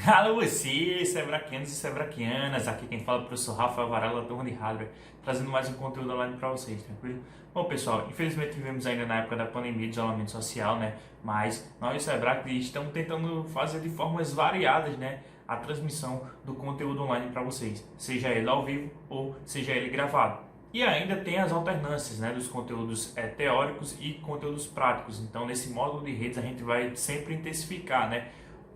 Alô você, sebraquianos e sebraquianas, aqui quem fala é o professor Rafael Varela, da turma de Hardware, trazendo mais um conteúdo online para vocês, tranquilo? Bom pessoal, infelizmente vivemos ainda na época da pandemia, de isolamento social, né? Mas nós, Sebrae, estamos tentando fazer de formas variadas, né? A transmissão do conteúdo online para vocês, seja ele ao vivo ou seja ele gravado. E ainda tem as alternâncias, né, dos conteúdos teóricos e conteúdos práticos. Então, nesse módulo de redes, a gente vai sempre intensificar, né?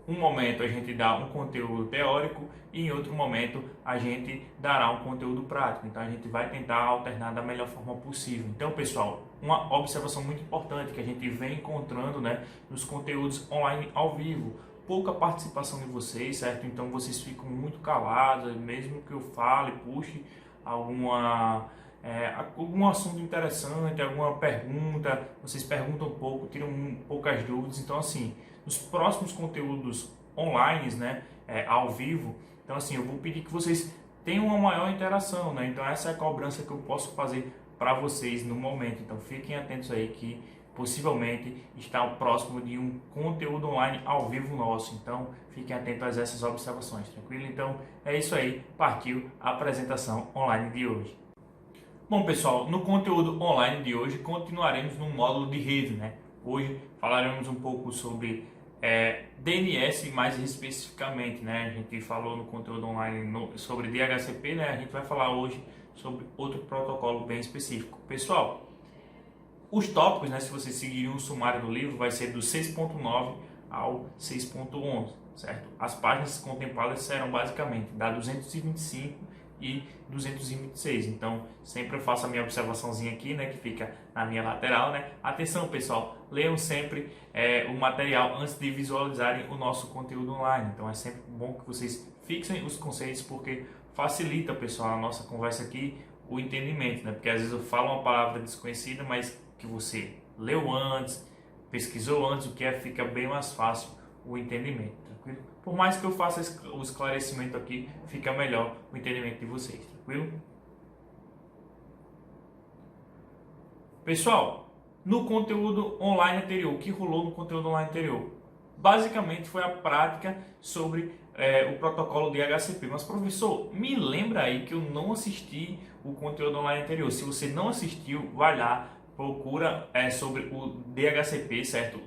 Um momento a gente dá um conteúdo teórico e em outro momento a gente dará um conteúdo prático. Então a gente vai tentar alternar da melhor forma possível. Então, pessoal, uma observação muito importante que a gente vem encontrando, né, nos conteúdos online ao vivo. Pouca participação de vocês, certo? Então vocês ficam muito calados, mesmo que eu fale, puxe algum assunto interessante, alguma pergunta, vocês perguntam pouco, tiram poucas dúvidas. Então, assim, nos próximos conteúdos online, né, ao vivo, então, assim, eu vou pedir que vocês tenham uma maior interação, né? Então, essa é a cobrança que eu posso fazer para vocês no momento. Então, fiquem atentos aí que possivelmente está próximo de um conteúdo online ao vivo nosso. Então, fiquem atentos a essas observações, tranquilo? Então, é isso aí, partiu a apresentação online de hoje. Bom pessoal, no conteúdo online de hoje continuaremos no módulo de rede, né? Hoje falaremos um pouco sobre DNS mais especificamente, né? A gente falou no conteúdo online sobre DHCP, né? A gente vai falar hoje sobre outro protocolo bem específico. Pessoal, os tópicos, né? Se vocês seguirem o sumário do livro, vai ser do 6.9 ao 6.11, certo? As páginas contempladas serão basicamente da 225 e 226. Então, sempre eu faço a minha observaçãozinha aqui, né, que fica na minha lateral, né? Atenção, pessoal, leiam sempre o material antes de visualizarem o nosso conteúdo online. Então, é sempre bom que vocês fixem os conceitos, porque facilita, pessoal, a nossa conversa aqui, o entendimento, né? Porque às vezes eu falo uma palavra desconhecida, mas que você leu antes, pesquisou antes, o que fica bem mais fácil o entendimento, tranquilo? Por mais que eu faça o esclarecimento aqui, fica melhor o entendimento de vocês, tranquilo? Pessoal, no conteúdo online anterior, o que rolou no conteúdo online anterior? Basicamente foi a prática sobre o protocolo de DHCP. Mas professor, me lembra aí que eu não assisti o conteúdo online anterior. Se você não assistiu, vai lá, procura sobre o DHCP, certo?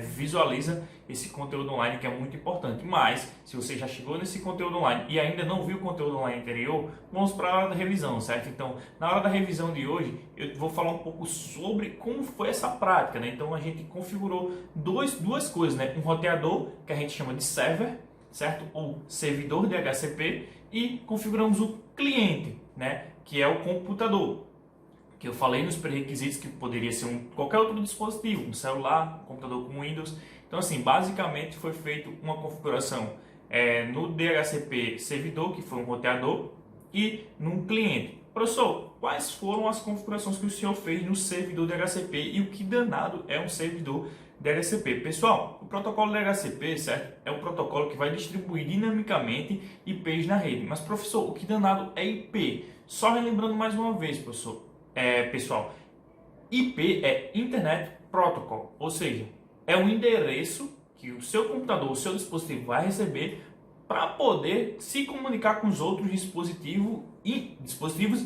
Visualiza esse conteúdo online que é muito importante. Mas, se você já chegou nesse conteúdo online e ainda não viu o conteúdo online anterior, vamos para a hora da revisão, certo? Então, na hora da revisão de hoje, eu vou falar um pouco sobre como foi essa prática, né? Então, a gente configurou duas coisas, né? Um roteador, que a gente chama de server, certo? Ou servidor DHCP, e configuramos o cliente, né? Que é o computador, que eu falei nos pré-requisitos que poderia ser qualquer outro dispositivo, um celular, um computador com Windows. Então, assim, basicamente foi feita uma configuração no DHCP servidor, que foi um roteador, e num cliente. Professor, quais foram as configurações que o senhor fez no servidor DHCP e o que danado é um servidor DHCP? Pessoal, o protocolo DHCP, certo? É um protocolo que vai distribuir dinamicamente IPs na rede. Mas, professor, o que danado é IP? Só relembrando mais uma vez, professor. Pessoal, IP é Internet Protocol, ou seja, é um endereço que o seu computador, o seu dispositivo vai receber para poder se comunicar com os outros dispositivos,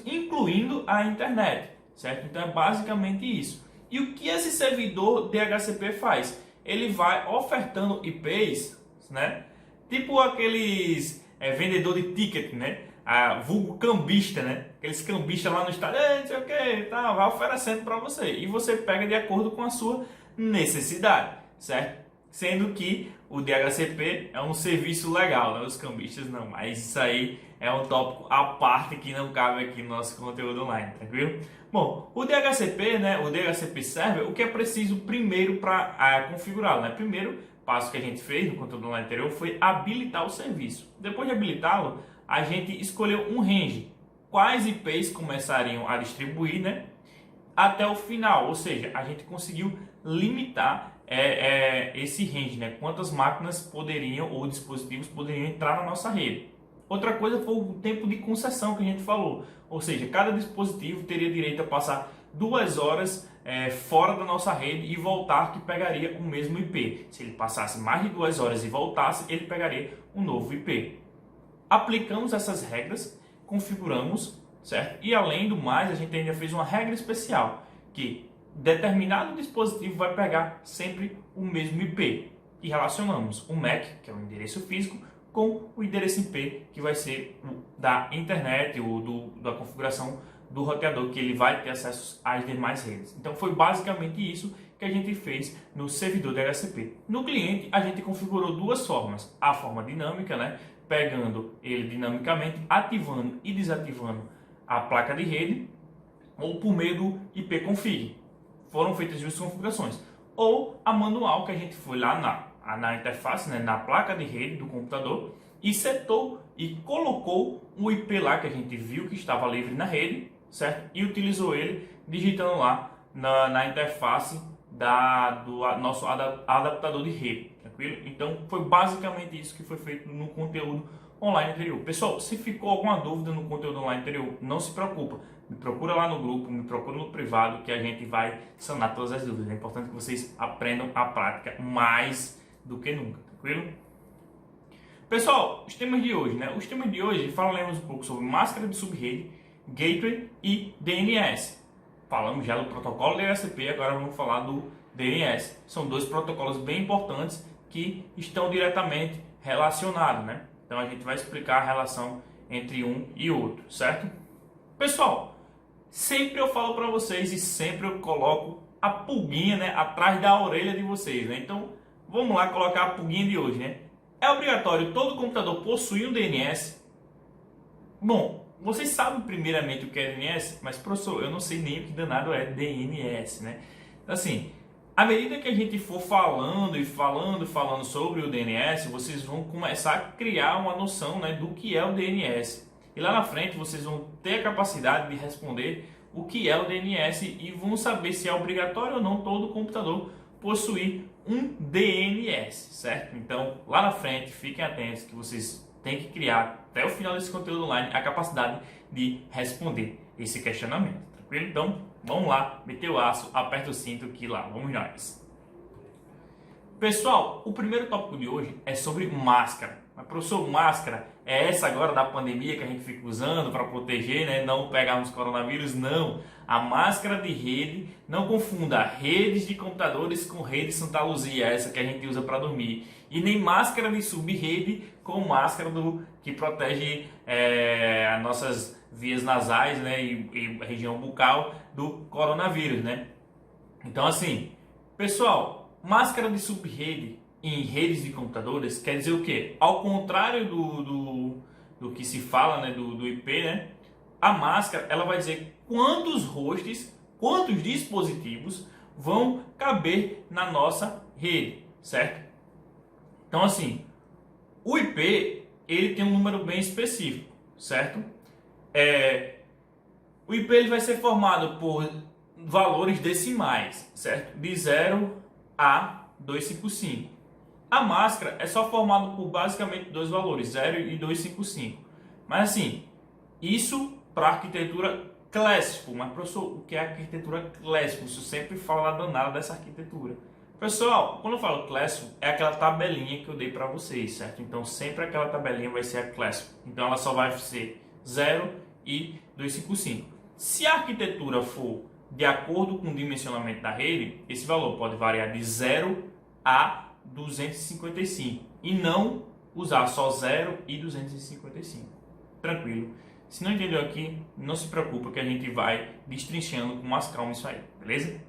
incluindo a internet, certo? Então é basicamente isso. E o que esse servidor DHCP faz? Ele vai ofertando IPs, né? Tipo aqueles vendedor de ticket, né? Vulgo cambista, né? Aqueles cambistas lá no estádio, não sei o que, tá, vai oferecendo para você. E você pega de acordo com a sua necessidade, certo? Sendo que o DHCP é um serviço legal, né? Os cambistas não, mas isso aí é um tópico à parte que não cabe aqui no nosso conteúdo online, tranquilo? Bom, o DHCP, né? O DHCP Server, o que é preciso primeiro para configurá-lo, né? Primeiro passo que a gente fez no conteúdo online anterior foi habilitar o serviço. Depois de habilitá-lo, a gente escolheu um range, quais IPs começariam a distribuir, né, até o final, ou seja, a gente conseguiu limitar esse range, né, quantas máquinas poderiam ou dispositivos poderiam entrar na nossa rede. Outra coisa foi o tempo de concessão que a gente falou, ou seja, cada dispositivo teria direito a passar 2 horas fora da nossa rede e voltar, que pegaria o mesmo IP. Se ele passasse mais de 2 horas e voltasse, ele pegaria um novo IP. Aplicamos essas regras, configuramos, certo? E além do mais, a gente ainda fez uma regra especial, que determinado dispositivo vai pegar sempre o mesmo IP. E relacionamos o MAC, que é o endereço físico, com o endereço IP, que vai ser o da internet ou da configuração do roteador, que ele vai ter acesso às demais redes. Então foi basicamente isso que a gente fez no servidor DHCP. No cliente, a gente configurou duas formas. A forma dinâmica, né? Pegando ele dinamicamente, ativando e desativando a placa de rede, ou por meio do ipconfig. Foram feitas duas configurações. Ou a manual, que a gente foi lá na interface, né, na placa de rede do computador, e setou e colocou o IP lá que a gente viu que estava livre na rede, certo? E utilizou ele digitando lá na interface do nosso adaptador de rede, tranquilo? Então foi basicamente isso que foi feito no conteúdo online anterior. Pessoal, se ficou alguma dúvida no conteúdo online anterior, não se preocupa. Me procura lá no grupo, me procura no privado, que a gente vai sanar todas as dúvidas. É importante que vocês aprendam a prática mais do que nunca, tranquilo? Pessoal, os temas de hoje, né? Os temas de hoje falaremos um pouco sobre máscara de subrede, gateway e DNS. Falamos já do protocolo DHCP, agora vamos falar do DNS. São dois protocolos bem importantes que estão diretamente relacionados, né? Então a gente vai explicar a relação entre um e outro, certo? Pessoal, sempre eu falo para vocês e sempre eu coloco a pulguinha, né, atrás da orelha de vocês, né? Então vamos lá colocar a pulguinha de hoje, né? É obrigatório todo computador possuir um DNS? Bom, vocês sabem primeiramente o que é DNS, mas professor, eu não sei nem o que danado é DNS, né? Assim, à medida que a gente for falando e falando sobre o DNS, vocês vão começar a criar uma noção, né, do que é o DNS. E lá na frente vocês vão ter a capacidade de responder o que é o DNS e vão saber se é obrigatório ou não todo computador possuir um DNS, certo? Então, lá na frente, fiquem atentos que vocês têm que criar, até o final desse conteúdo online, a capacidade de responder esse questionamento, tranquilo? Então, vamos lá, meter o aço, aperta o cinto que lá vamos nós. Pessoal, o primeiro tópico de hoje é sobre máscara. Mas, professor, máscara é essa agora da pandemia que a gente fica usando para proteger, né? Não pegarmos coronavírus? Não. A máscara de rede, não confunda redes de computadores com rede Santa Luzia, essa que a gente usa para dormir. E nem máscara de subrede com máscara que protege as nossas vias nasais, né? E a região bucal do coronavírus, né? Então, assim, pessoal, máscara de subrede em redes de computadores quer dizer o quê? Ao contrário do que se fala, né, do IP, né, a máscara ela vai dizer quantos hosts, quantos dispositivos vão caber na nossa rede, certo? Então, assim, o IP ele tem um número bem específico, certo? O IP ele vai ser formado por valores decimais, certo? De 0 a 255. A máscara é só formada por basicamente dois valores, 0 e 255. Mas assim, isso para arquitetura Classical. Mas professor, o que é arquitetura Classical? Isso sempre fala danada dessa arquitetura. Pessoal, quando eu falo Classical, é aquela tabelinha que eu dei para vocês, certo? Então sempre aquela tabelinha vai ser a Classical. Então ela só vai ser 0 e 255. Se a arquitetura for de acordo com o dimensionamento da rede, esse valor pode variar de 0 a 255 e não usar só 0 e 255. Tranquilo? Se não entendeu aqui, não se preocupa que a gente vai destrinchando com mais calma isso aí, beleza?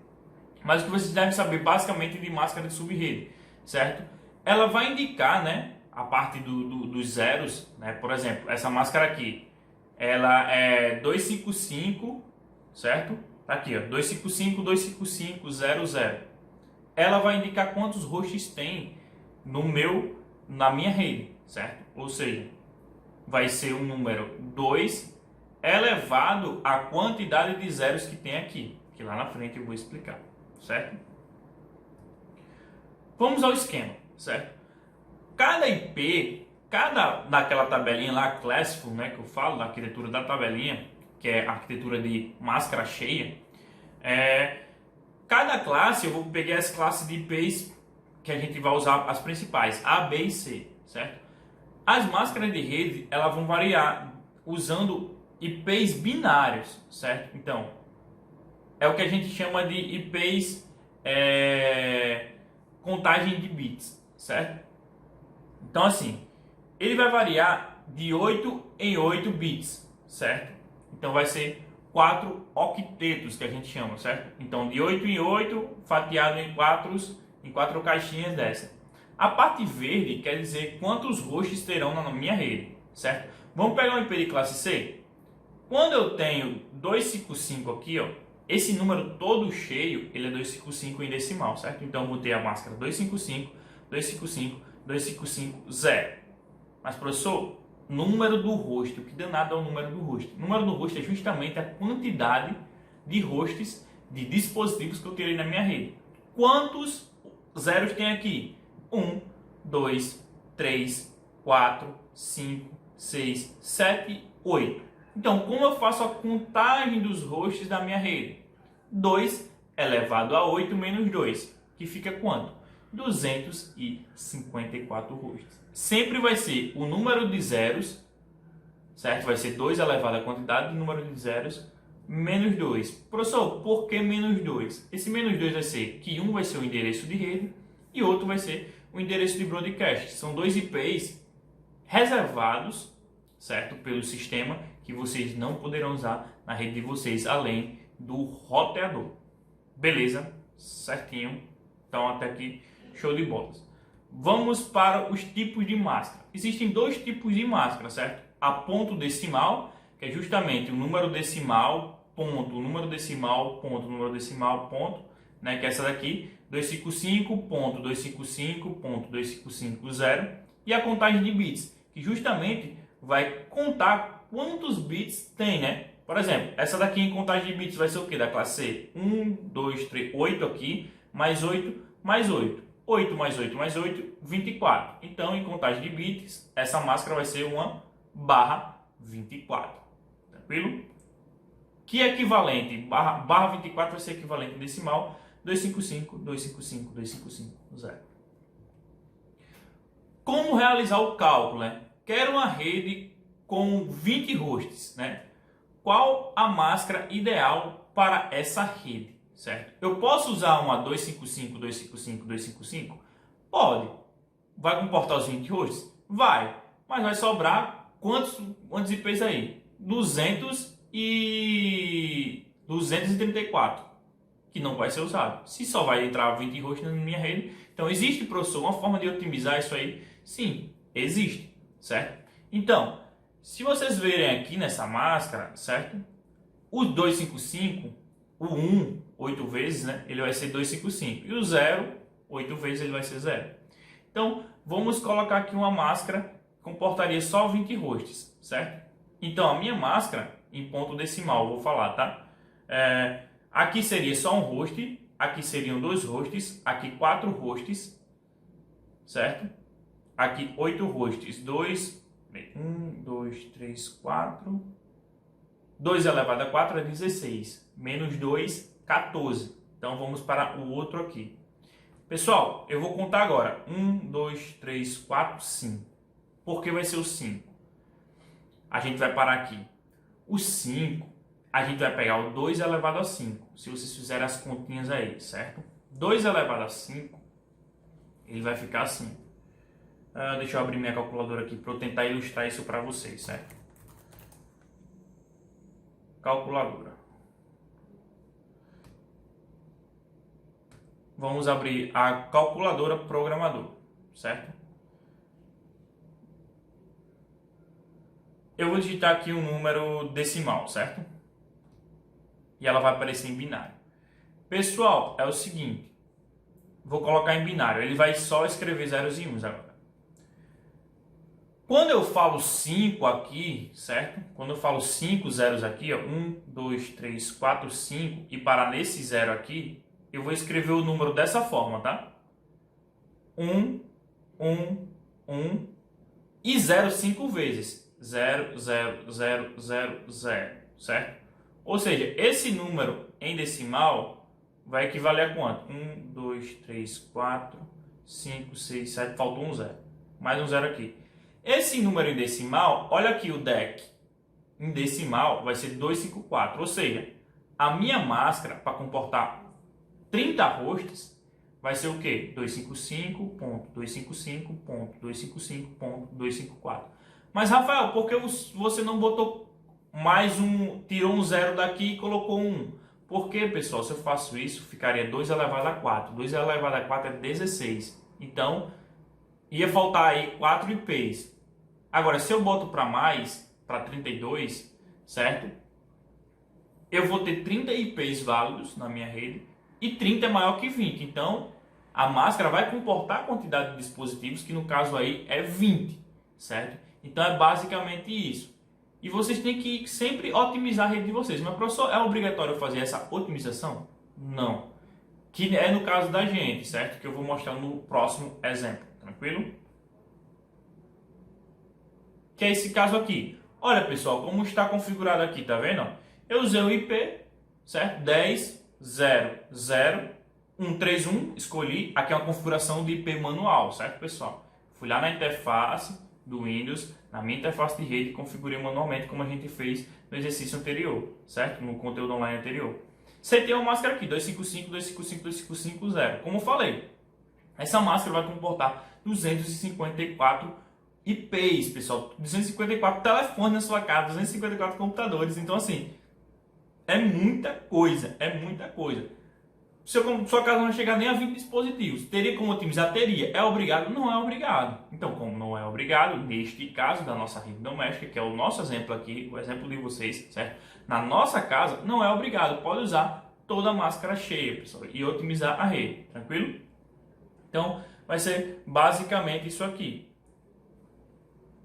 Mas o que vocês devem saber basicamente de máscara de subrede, certo? Ela vai indicar, né, a parte dos zeros, né? Por exemplo, essa máscara aqui, ela é 255, certo? Tá aqui, ó, 255, 255, 00. Ela vai indicar quantos hosts tem na minha rede, certo? Ou seja, vai ser um número 2 elevado à quantidade de zeros que tem aqui, que lá na frente eu vou explicar, certo? Vamos ao esquema, certo? Cada IP, daquela tabelinha lá, Classical, né, que eu falo, da arquitetura da tabelinha, que é a arquitetura de máscara cheia, Cada classe, eu vou pegar as classes de IPs que a gente vai usar, as principais, A, B e C, certo? As máscaras de rede, elas vão variar usando IPs binários, certo? Então, é o que a gente chama de IPs contagem de bits, certo? Então, assim, ele vai variar de 8 em 8 bits, certo? Então, vai ser 4 octetos que a gente chama, certo? Então, de 8 em 8, fatiado em 4 caixinhas dessa. A parte verde quer dizer quantos hosts terão na minha rede, certo? Vamos pegar um IP de classe C? Quando eu tenho 255 aqui, ó, esse número todo cheio, ele é 255 em decimal, certo? Então eu botei a máscara 255, 255, 255, 0. Mas professor, número do host, o que danado é o número do host? O número do host é justamente a quantidade de hosts de dispositivos que eu terei na minha rede. Quantos zeros tem aqui? 1, 2, 3, 4, 5, 6, 7, 8. Então, como eu faço a contagem dos hosts da minha rede? 2 elevado a 8 menos 2, que fica quanto? 254 hosts. Sempre vai ser o número de zeros, certo? Vai ser 2 elevado à quantidade do número de zeros, menos 2. Professor, por que menos 2? Esse menos 2 vai ser que um vai ser o endereço de rede e outro vai ser o endereço de broadcast. São dois IPs reservados, certo? Pelo sistema, que vocês não poderão usar na rede de vocês, além do roteador. Beleza? Certinho. Então, até aqui, show de bolas. Vamos para os tipos de máscara. Existem dois tipos de máscara, certo? A ponto decimal, que é justamente o número decimal, ponto, o número decimal, ponto, o número decimal, ponto, né? Que é essa daqui, 255.255.255.0, e a contagem de bits, que justamente vai contar quantos bits tem, né? Por exemplo, essa daqui em contagem de bits vai ser o que da classe C? 1, 2, 3, 8 aqui, mais 8, mais 8. 8 mais 8 mais 8, 24. Então, em contagem de bits, essa máscara vai ser uma barra 24. Tranquilo? Que é equivalente, barra 24 vai ser equivalente decimal 255, 255, 255, 0. Como realizar o cálculo, né? Quero uma rede com 20 hosts, né? Qual a máscara ideal para essa rede, certo? Eu posso usar uma 255, 255, 255? Pode. Vai comportar os 20 hosts? Vai. Mas vai sobrar quantos IPs aí? 234, que não vai ser usado. Se só vai entrar 20 hosts na minha rede, então existe, professor, uma forma de otimizar isso aí? Sim, existe, certo? Então, se vocês verem aqui nessa máscara, certo? O 255, o 1, 8 vezes, né? Ele vai ser 255. E o 0, 8 vezes, ele vai ser 0. Então, vamos colocar aqui uma máscara que comportaria só 20 hosts, certo? Então, a minha máscara, em ponto decimal, vou falar, tá? Aqui seria só um host, aqui seriam 2 hosts, aqui 4 hosts, certo? Aqui 8 hosts, 1, 2, 3, 4. 2 elevado a 4 é 16. Menos 2, 14. Então vamos para o outro aqui. Pessoal, eu vou contar agora. 1, 2, 3, 4, 5. Por que vai ser o 5? A gente vai parar aqui. O 5, a gente vai pegar o 2 elevado a 5. Se vocês fizerem as continhas aí, certo? 2 elevado a 5, ele vai ficar assim. Deixa eu abrir minha calculadora aqui para eu tentar ilustrar isso para vocês, certo? Calculadora. Vamos abrir a calculadora programador, certo? Eu vou digitar aqui um número decimal, certo? E ela vai aparecer em binário. Pessoal, é o seguinte. Vou colocar em binário. Ele vai só escrever zeros e uns agora. Quando eu falo 5 aqui, certo? Quando eu falo 5 zeros aqui, ó, 1, 2, 3, 4, 5, e parar nesse zero aqui, eu vou escrever o número dessa forma, tá? 1, 1, 1 e 0 5 vezes. 0, 0, 0, 0, 0, certo? Ou seja, esse número em decimal vai equivaler a quanto? 1, 2, 3, 4, 5, 6, 7, faltou um zero. Mais um zero aqui. Esse número em decimal, olha aqui o DEC. Em decimal vai ser 254. Ou seja, a minha máscara para comportar 30 rostos vai ser o quê? 255.255.255.254. Mas, Rafael, por que você não botou mais um, tirou um zero daqui e colocou um? Porque, pessoal, se eu faço isso, ficaria 2 elevado a 4. 2 elevado a 4 é 16. Então, ia faltar aí 4 IPs. Agora, se eu boto para mais, para 32, certo? Eu vou ter 30 IPs válidos na minha rede e 30 é maior que 20. Então, a máscara vai comportar a quantidade de dispositivos, que no caso aí é 20, certo? Então, é basicamente isso. E vocês têm que sempre otimizar a rede de vocês. Mas, professor, é obrigatório fazer essa otimização? Não. Que é no caso da gente, certo? Que eu vou mostrar no próximo exemplo. Tranquilo? Que é esse caso aqui. Olha, pessoal, como está configurado aqui, tá vendo? Eu usei o IP, certo? 10.0.0.131, escolhi. Aqui é uma configuração de IP manual, certo, pessoal? Fui lá na interface do Windows, na minha interface de rede, configurei manualmente como a gente fez no exercício anterior, certo? No conteúdo online anterior. Setei uma máscara aqui, 255.255.255.0. Como eu falei, essa máscara vai comportar 254 IPs, pessoal, 254 telefones na sua casa, 254 computadores. Então, assim, é muita coisa, é muita coisa. Sua casa não vai chegar nem a 20 dispositivos. Teria como otimizar? Teria. É obrigado? Não é obrigado. Então, como não é obrigado, neste caso da nossa rede doméstica, que é o nosso exemplo aqui, o exemplo de vocês, certo? Na nossa casa, não é obrigado. Pode usar toda a máscara cheia, pessoal, e otimizar a rede, tranquilo? Então, vai ser basicamente isso aqui.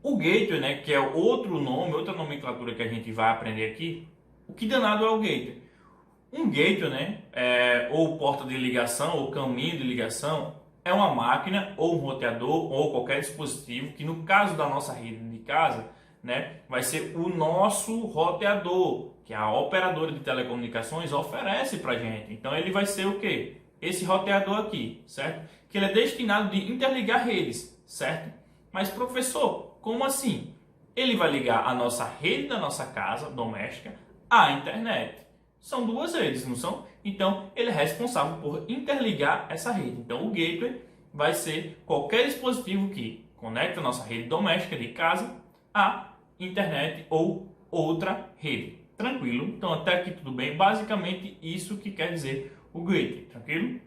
O gateway, né, que é outro nome, outra nomenclatura que a gente vai aprender aqui, o que danado é o gateway? Um gateway, né, ou porta de ligação, ou caminho de ligação, é uma máquina, ou um roteador, ou qualquer dispositivo, que no caso da nossa rede de casa, né, vai ser o nosso roteador, que a operadora de telecomunicações oferece para a gente. Então ele vai ser o quê? Esse roteador aqui, certo? Que ele é destinado de interligar redes, certo? Mas, professor, como assim? Ele vai ligar a nossa rede da nossa casa doméstica à internet. São duas redes, não são? Então, ele é responsável por interligar essa rede. Então, o gateway vai ser qualquer dispositivo que conecta a nossa rede doméstica de casa à internet ou outra rede. Tranquilo? Então, até aqui tudo bem. Basicamente, isso que quer dizer o gateway. Tranquilo?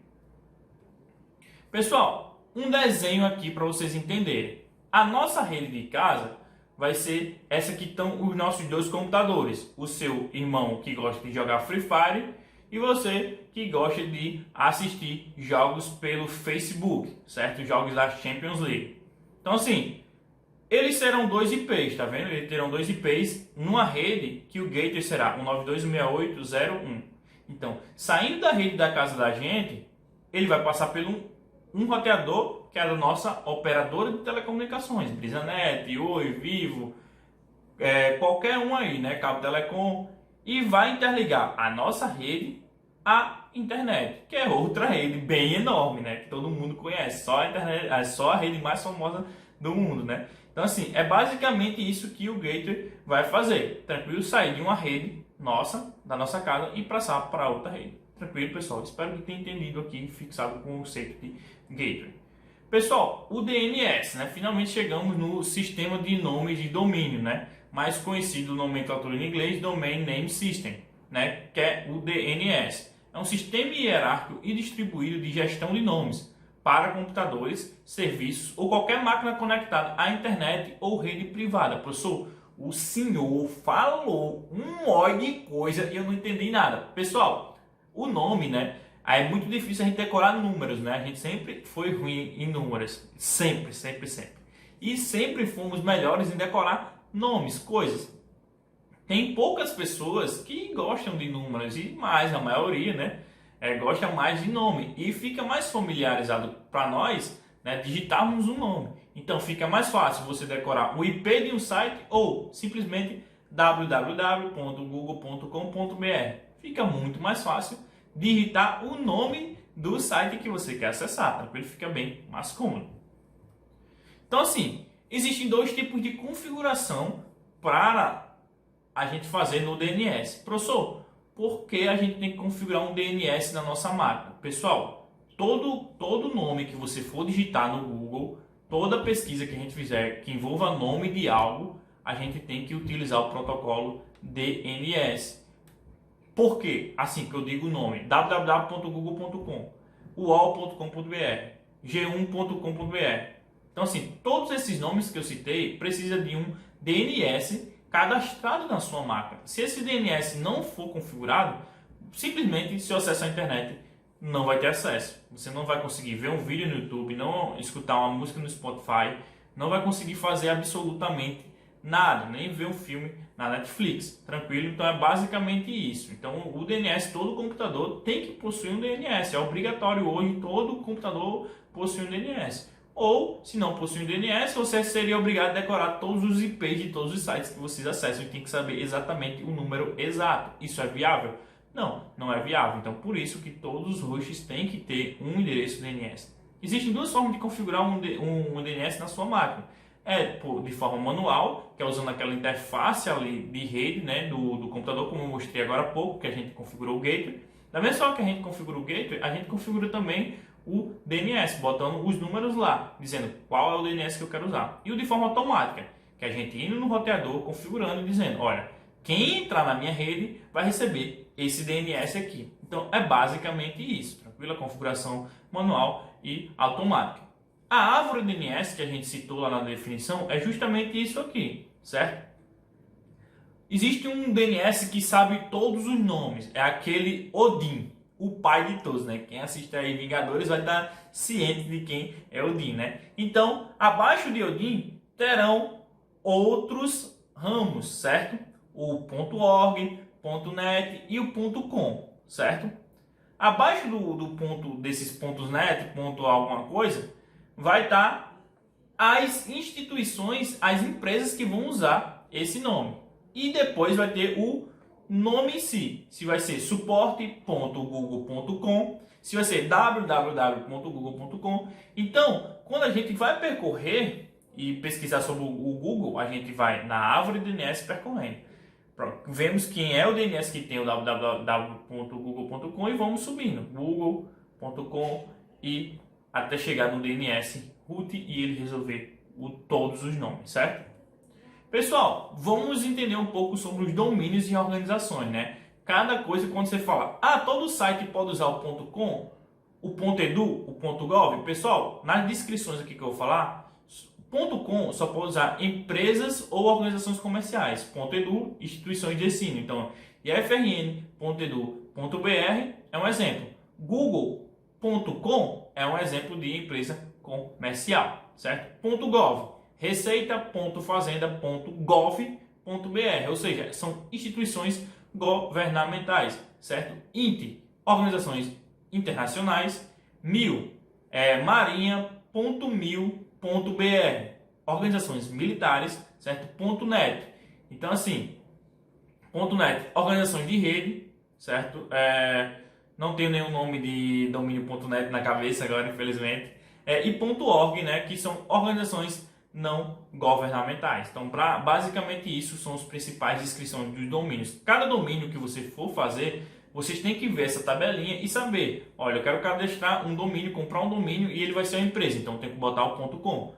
Pessoal, um desenho aqui para vocês entenderem. A nossa rede de casa vai ser essa que estão os nossos dois computadores. O seu irmão que gosta de jogar Free Fire e você que gosta de assistir jogos pelo Facebook, certo? Jogos da Champions League. Então, assim, eles serão dois IPs, tá vendo? Eles terão dois IPs numa rede que o gateway será 192.168.0.1. Então, saindo da rede da casa da gente, ele vai passar pelo um roteador que é da nossa operadora de telecomunicações, Brisanet, Oi, Vivo, qualquer um aí, né, Cabo Telecom, e vai interligar a nossa rede à internet, que é outra rede bem enorme, né, que todo mundo conhece, só a internet, é só a rede mais famosa do mundo, né? Então, assim, é basicamente isso que o gateway vai fazer, tranquilo? Sair de uma rede nossa, da nossa casa, e passar para outra rede. Tranquilo, pessoal? Espero que tenha entendido aqui, fixado com o conceito de gateway. Pessoal, o DNS, né? Finalmente chegamos no sistema de nomes de domínio, né? Mais conhecido nomenclatura em inglês, Domain Name System, né? Que é o DNS. É um sistema hierárquico e distribuído de gestão de nomes para computadores, serviços ou qualquer máquina conectada à internet ou rede privada. Professor, o senhor falou um monte de coisa e eu não entendi nada. Pessoal, o nome, né? Aí é muito difícil a gente decorar números, né? A gente sempre foi ruim em números. Sempre. E sempre fomos melhores em decorar nomes, coisas. Tem poucas pessoas que gostam de números, e mais, a maioria, né? Gosta mais de nome. E fica mais familiarizado para nós, né, digitarmos um nome. Então fica mais fácil você decorar o IP de um site ou simplesmente www.google.com.br. fica muito mais fácil digitar o nome do site que você quer acessar, tranquilo? Fica bem mais cômodo. Então, assim, existem dois tipos de configuração para a gente fazer no DNS. Professor, por que a gente tem que configurar um DNS na nossa máquina? Pessoal, todo nome que você for digitar no Google, toda pesquisa que a gente fizer que envolva nome de algo, a gente tem que utilizar o protocolo DNS. Por quê? Assim que eu digo o nome, www.google.com, uol.com.br, g1.com.br. Então, assim, todos esses nomes que eu citei precisam de um DNS cadastrado na sua máquina. Se esse DNS não for configurado, simplesmente seu acesso à internet não vai ter acesso. Você não vai conseguir ver um vídeo no YouTube, não escutar uma música no Spotify, não vai conseguir fazer absolutamente nada, nem ver um filme na Netflix, tranquilo? Então é basicamente isso. Então o DNS, todo computador tem que possuir um DNS, é obrigatório hoje, todo computador possui um DNS. Ou, se não possui um DNS, você seria obrigado a decorar todos os IPs de todos os sites que vocês acessam e tem que saber exatamente o número exato. Isso é viável? Não, não é viável. Então por isso que todos os hosts têm que ter um endereço DNS. Existem duas formas de configurar um DNS na sua máquina. De forma manual, que é usando aquela interface ali de rede, né, do computador, como eu mostrei agora há pouco, que a gente configurou o gateway. Da mesma forma que a gente configura o gateway, a gente configura também o DNS, botando os números lá, dizendo qual é o DNS que eu quero usar. E o de forma automática, que a gente indo no roteador, configurando e dizendo, olha, quem entrar na minha rede vai receber esse DNS aqui. Então é basicamente isso, tranquilo? A configuração manual e automática. A árvore DNS que a gente citou lá na definição é justamente isso aqui, certo? Existe um DNS que sabe todos os nomes, é aquele Odin, o pai de todos, né? Quem assiste aí Vingadores vai estar ciente de quem é Odin, né? Então, abaixo de Odin terão outros ramos, certo? O .org, .net e o .com, certo? Abaixo do ponto desses .net, ponto alguma coisa, vai estar as instituições, as empresas que vão usar esse nome. E depois vai ter o nome em si. Se vai ser suporte.google.com, se vai ser www.google.com. Então, quando a gente vai percorrer e pesquisar sobre o Google, a gente vai na árvore DNS percorrendo. Vemos quem é o DNS que tem o www.google.com e vamos subindo. google.com e até chegar no DNS root e ele resolver todos os nomes, certo? Pessoal, vamos entender um pouco sobre os domínios e organizações, né? Cada coisa, quando você fala, todo site pode usar o .com, o .edu, o .gov, pessoal, nas descrições aqui que eu vou falar, .com só pode usar empresas ou organizações comerciais, .edu, instituições de ensino. Então, ifrn.edu.br é um exemplo. Google.com é um exemplo de empresa comercial, certo? .gov, receita.fazenda.gov.br, ou seja, são instituições governamentais, certo? INTE, organizações internacionais. MIL, marinha.mil.br, organizações militares, certo? .net, então assim, .net, organizações de rede, certo? Não tenho nenhum nome de domínio.net na cabeça agora, infelizmente. E .org, né, que são organizações não governamentais. Então, basicamente isso são as principais descrições dos domínios. Cada domínio que você for fazer, vocês têm que ver essa tabelinha e saber, olha, eu quero cadastrar um domínio, comprar um domínio e ele vai ser uma empresa, então eu tenho que botar o .com.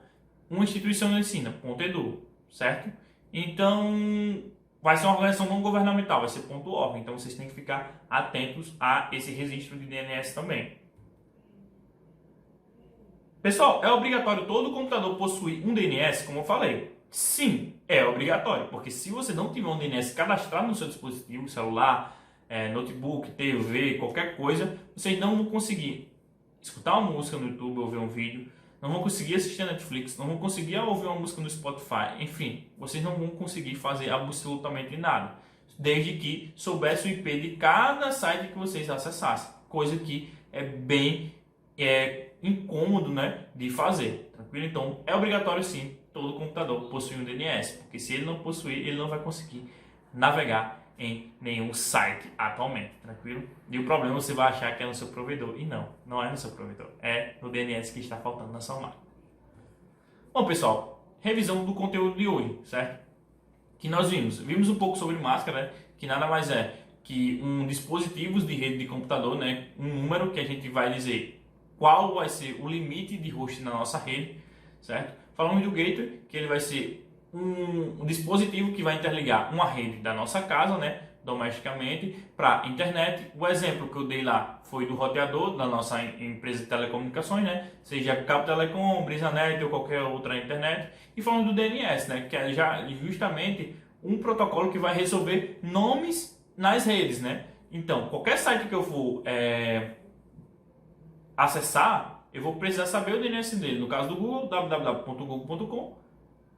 Uma instituição de ensino, .edu, certo? Então, vai ser uma organização não governamental, vai ser .org. Então, vocês têm que ficar atentos a esse registro de DNS também. Pessoal, é obrigatório todo computador possuir um DNS, como eu falei? Sim, é obrigatório, porque se você não tiver um DNS cadastrado no seu dispositivo, celular, notebook, TV, qualquer coisa, vocês não vão conseguir escutar uma música no YouTube ou ver um vídeo, não vão conseguir assistir a Netflix, não vão conseguir ouvir uma música no Spotify, enfim, vocês não vão conseguir fazer absolutamente nada, desde que soubesse o IP de cada site que vocês acessassem, coisa que é bem incômodo, né, de fazer, tranquilo? Então é obrigatório sim todo computador possuir um DNS, porque se ele não possuir, ele não vai conseguir navegar em nenhum site atualmente, tranquilo? E o problema você vai achar que é no seu provedor, e não é no seu provedor, é no DNS que está faltando na sua máquina. Bom, pessoal, revisão do conteúdo de hoje, certo? Que nós vimos um pouco sobre máscara, né? Que nada mais é que um dispositivo de rede de computador, né? Um número que a gente vai dizer qual vai ser o limite de host na nossa rede, certo? Falamos do gateway, que ele vai ser um dispositivo que vai interligar uma rede da nossa casa, né, domesticamente, para a internet. O exemplo que eu dei lá foi do roteador da nossa empresa de telecomunicações, né, seja Cabo Telecom, Brisanet ou qualquer outra internet. E falando do DNS, né, que é já justamente um protocolo que vai resolver nomes nas redes, né. Então, qualquer site que eu for acessar, eu vou precisar saber o DNS dele. No caso do Google, www.google.com.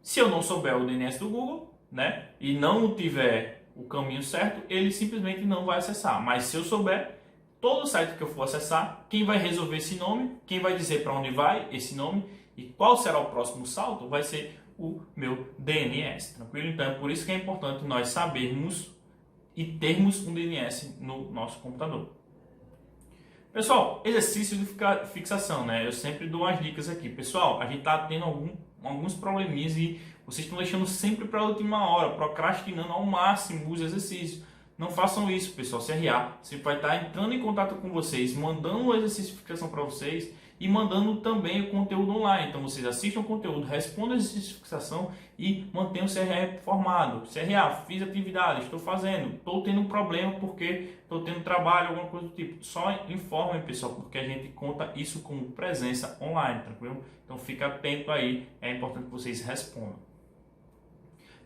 Se eu não souber o DNS do Google, né, e não tiver o caminho certo, ele simplesmente não vai acessar. Mas se eu souber, todo site que eu for acessar, quem vai resolver esse nome, quem vai dizer para onde vai esse nome e qual será o próximo salto, vai ser o meu DNS, tranquilo? Então é por isso que é importante nós sabermos e termos um DNS no nosso computador. Pessoal, exercício de fixação, né? Eu sempre dou umas dicas aqui. Pessoal, a gente está tendo alguns probleminhas e vocês estão deixando sempre para a última hora, procrastinando ao máximo os exercícios. Não façam isso, pessoal. CRA sempre vai estar entrando em contato com vocês, mandando o exercício de fixação para vocês e mandando também o conteúdo online. Então vocês assistam o conteúdo, respondam o exercício de fixação e mantenham o CRA formado. CRA, fiz atividade, estou fazendo, estou tendo um problema porque estou tendo trabalho, alguma coisa do tipo. Só informem, pessoal, porque a gente conta isso como presença online, tranquilo? Então fica atento aí, é importante que vocês respondam.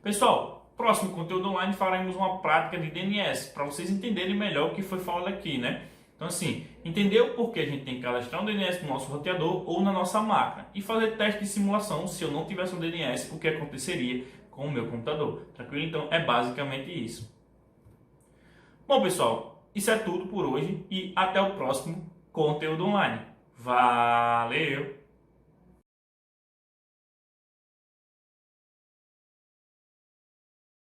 Pessoal, próximo conteúdo online faremos uma prática de DNS para vocês entenderem melhor o que foi falado aqui, né? Então assim, entender o porquê a gente tem que cadastrar um DNS no nosso roteador ou na nossa máquina e fazer teste de simulação se eu não tivesse um DNS, o que aconteceria com o meu computador, tranquilo? Então é basicamente isso. Bom pessoal, isso é tudo por hoje e até o próximo conteúdo online. Valeu!